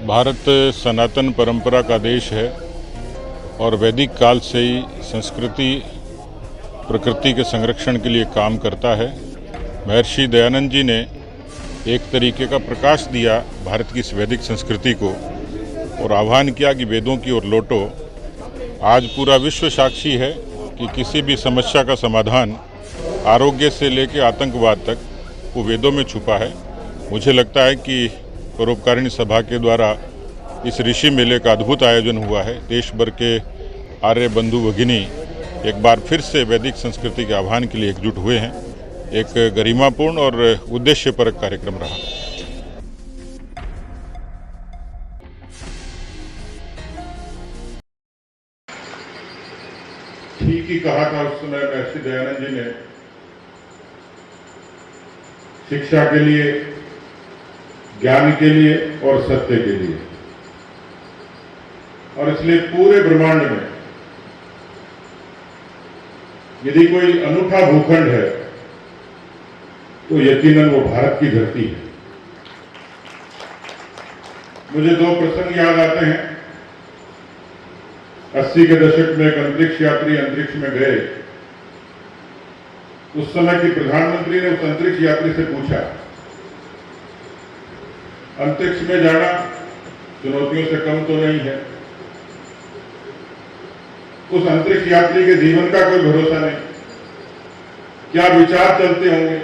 भारत सनातन परंपरा का देश है और वैदिक काल से ही संस्कृति प्रकृति के संरक्षण के लिए काम करता है। महर्षि दयानंद जी ने एक तरीके का प्रकाश दिया भारत की इस वैदिक संस्कृति को और आह्वान किया कि वेदों की ओर लौटो। आज पूरा विश्व साक्षी है कि किसी भी समस्या का समाधान आरोग्य से लेकर आतंकवाद तक वो वेदों में छुपा है। मुझे लगता है कि परोपकारिणी सभा के द्वारा इस ऋषि मेले का अद्भुत आयोजन हुआ है। देश भर के आर्य बंधु भगिनी एक बार फिर से वैदिक संस्कृति के आह्वान के लिए एकजुट हुए हैं। एक गरिमापूर्ण और उद्देश्यपरक कार्यक्रम रहा। ठीक ही कहा था उस समय महर्षि दयानंद जी ने, शिक्षा के लिए, ज्ञान के लिए और सत्य के लिए। और इसलिए पूरे ब्रह्मांड में यदि कोई अनूठा भूखंड है तो यकीनन वो भारत की धरती है। मुझे दो प्रसंग याद आते हैं। 80 के दशक में एक अंतरिक्ष यात्री अंतरिक्ष में गए। उस समय की प्रधानमंत्री ने उस अंतरिक्ष यात्री से पूछा, अंतरिक्ष में जाना चुनौतियों से कम तो नहीं है? उस अंतरिक्ष यात्री के जीवन का कोई भरोसा नहीं, क्या विचार चलते होंगे।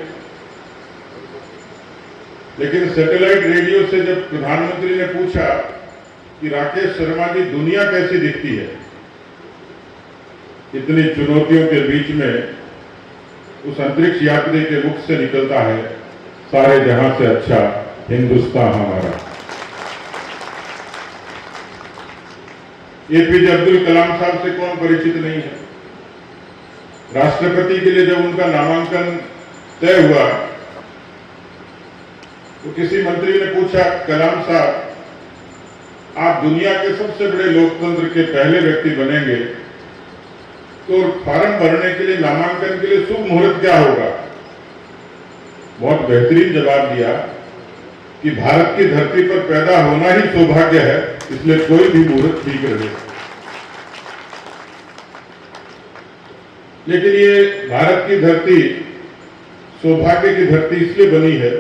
लेकिन सैटेलाइट रेडियो से जब प्रधानमंत्री ने पूछा कि राकेश शर्मा जी दुनिया कैसी दिखती है, इतनी चुनौतियों के बीच में उस अंतरिक्ष यात्री के मुख से निकलता है, सारे जहां से अच्छा हिंदुस्तान हमारा। एपीजे अब्दुल कलाम साहब से कौन परिचित नहीं है। राष्ट्रपति के लिए जब उनका नामांकन तय हुआ तो किसी मंत्री ने पूछा, कलाम साहब आप दुनिया के सबसे बड़े लोकतंत्र के पहले व्यक्ति बनेंगे तो फॉर्म भरने के लिए, नामांकन के लिए शुभ मुहूर्त क्या होगा? बहुत बेहतरीन जवाब दिया कि भारत की धरती पर पैदा होना ही सौभाग्य है, इसलिए कोई भी मुहूर्त ठीक रहे। लेकिन ये भारत की धरती सौभाग्य की धरती इसलिए बनी है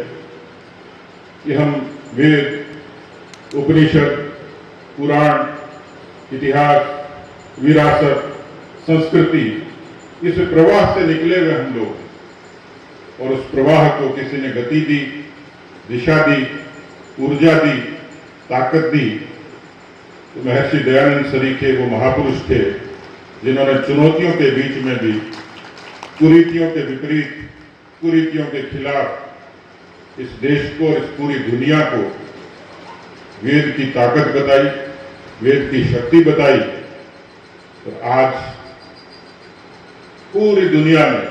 कि हम वेद, उपनिषद, पुराण, इतिहास, विरासत, संस्कृति, इस प्रवाह से निकले हुए हम लोग, और उस प्रवाह को किसी ने गति दी, दिशा दी, ऊर्जा दी, ताकत दी। तो महर्षि दयानंद सरीखे वो महापुरुष थे जिन्होंने चुनौतियों के बीच में भी, कुरीतियों के विपरीत, कुरीतियों के खिलाफ इस देश को और इस पूरी दुनिया को वेद की ताकत बताई, वेद की शक्ति बताई। तो आज पूरी दुनिया में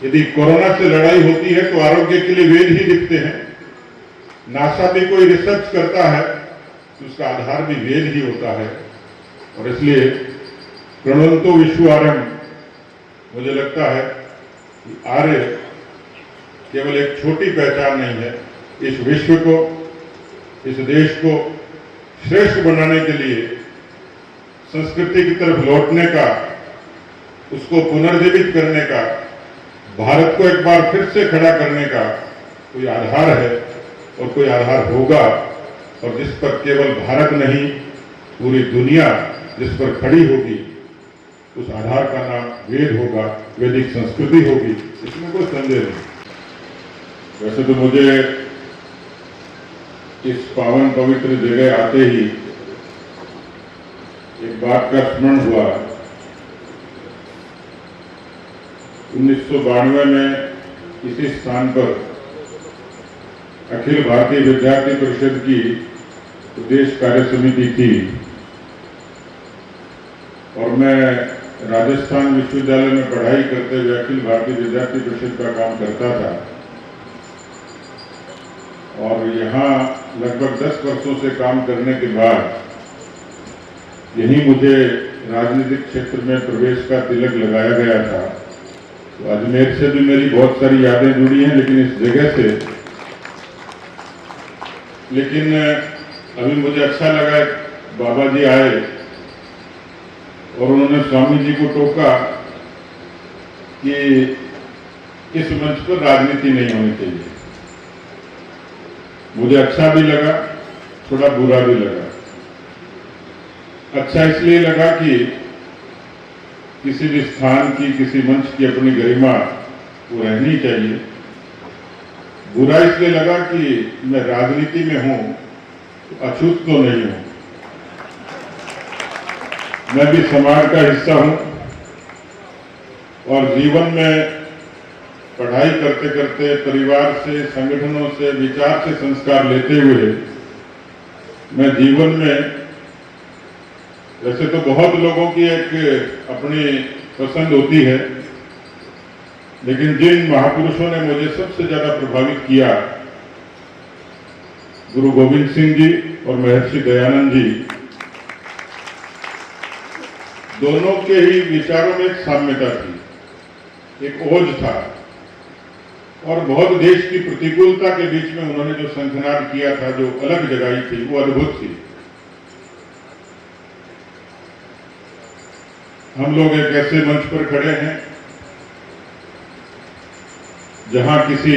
यदि कोरोना से लड़ाई होती है तो आरोग्य के लिए वेद ही दिखते हैं। नासा भी कोई रिसर्च करता है तो उसका आधार भी वेद ही होता है। और इसलिए प्रणवंतो विश्वारम, मुझे लगता है कि आर्य केवल एक छोटी पहचान नहीं है, इस विश्व को, इस देश को श्रेष्ठ बनाने के लिए संस्कृति की तरफ लौटने का, उसको पुनर्जीवित करने का, भारत को एक बार फिर से खड़ा करने का कोई आधार है और कोई आधार होगा, और जिस पर केवल भारत नहीं पूरी दुनिया जिस पर खड़ी होगी, उस आधार का नाम वेद होगा, वैदिक संस्कृति होगी, इसमें कोई संदेह नहीं। वैसे तो मुझे इस पावन पवित्र जगह आते ही एक बात का स्मरण हुआ। 1992 में इसी स्थान पर अखिल भारतीय विद्यार्थी परिषद की प्रदेश कार्य समिति थी और मैं राजस्थान विश्वविद्यालय में पढ़ाई करते हुए अखिल भारतीय विद्यार्थी परिषद का काम करता था। और यहाँ लगभग 10 वर्षों से काम करने के बाद यही मुझे राजनीतिक क्षेत्र में प्रवेश का तिलक लगाया गया था। तो अजमेर से भी मेरी बहुत सारी यादें जुड़ी हैं, लेकिन इस जगह से, लेकिन अभी मुझे अच्छा लगा, बाबा जी आए और उन्होंने स्वामी जी को टोका कि इस मंच पर राजनीति नहीं होनी चाहिए। मुझे अच्छा भी लगा, थोड़ा बुरा भी लगा। अच्छा इसलिए लगा कि किसी भी स्थान की, किसी मंच की अपनी गरिमा वो रहनी चाहिए। बुरा इसलिए लगा कि मैं राजनीति में हूं तो अछूत तो नहीं हूं, मैं भी समाज का हिस्सा हूं और जीवन में पढ़ाई करते करते परिवार से, संगठनों से, विचार से संस्कार लेते हुए मैं जीवन में, वैसे तो बहुत लोगों की एक अपनी पसंद होती है, लेकिन जिन महापुरुषों ने मुझे सबसे ज्यादा प्रभावित किया, गुरु गोविंद सिंह जी और महर्षि दयानंद जी, दोनों के ही विचारों में एक साम्यता थी, एक ओज था और बहुत देश की प्रतिकूलता के बीच में उन्होंने जो शंखनाद किया था, जो अलग जगाई थी, वो अद्भुत थी। हम लोग एक ऐसे मंच पर खड़े हैं जहां किसी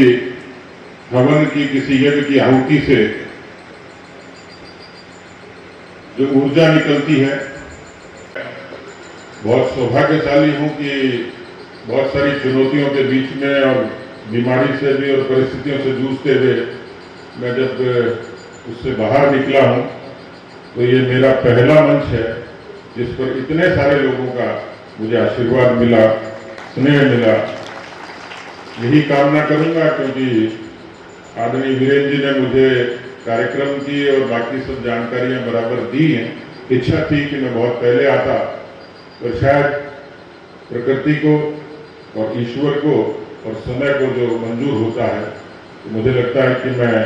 हवन की, किसी यज्ञ की आहुति से जो ऊर्जा निकलती है, बहुत सौभाग्यशाली हूं कि बहुत सारी चुनौतियों के बीच में और बीमारी से भी और परिस्थितियों से जूझते हुए मैं जब उससे बाहर निकला हूं, तो ये मेरा पहला मंच है जिस पर इतने सारे लोगों का मुझे आशीर्वाद मिला, स्नेह मिला। यही कामना करूंगा, क्योंकि आदरणीय वीरेंद्र जी ने मुझे कार्यक्रम की और बाकी सब जानकारियां बराबर दी हैं। इच्छा थी कि मैं बहुत पहले आता, और शायद प्रकृति को और ईश्वर को और समय को जो मंजूर होता है, तो मुझे लगता है कि मैं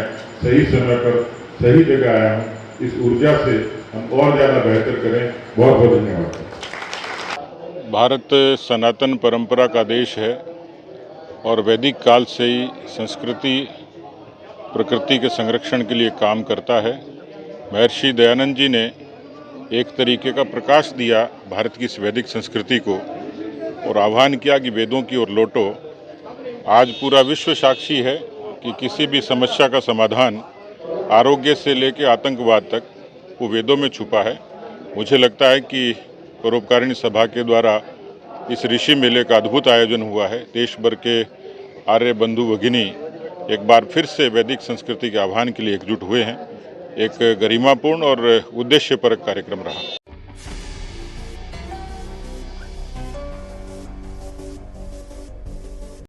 सही समय पर सही जगह आया हूँ। इस ऊर्जा से हम और ज़्यादा बेहतर करें। बहुत बहुत धन्यवाद। भारत सनातन परंपरा का देश है और वैदिक काल से ही संस्कृति प्रकृति के संरक्षण के लिए काम करता है। महर्षि दयानंद जी ने एक तरीके का प्रकाश दिया भारत की इस वैदिक संस्कृति को और आह्वान किया कि वेदों की ओर लौटो। आज पूरा विश्व साक्षी है कि किसी भी समस्या का समाधान आरोग्य से लेकर आतंकवाद तक वो वेदों में छुपा है। मुझे लगता है कि परोपकारिणी सभा के द्वारा इस ऋषि मेले का अद्भुत आयोजन हुआ है। देश भर के आर्य बंधु भगिनी एक बार फिर से वैदिक संस्कृति के आह्वान के लिए एकजुट हुए हैं। एक गरिमापूर्ण और उद्देश्यपरक कार्यक्रम रहा।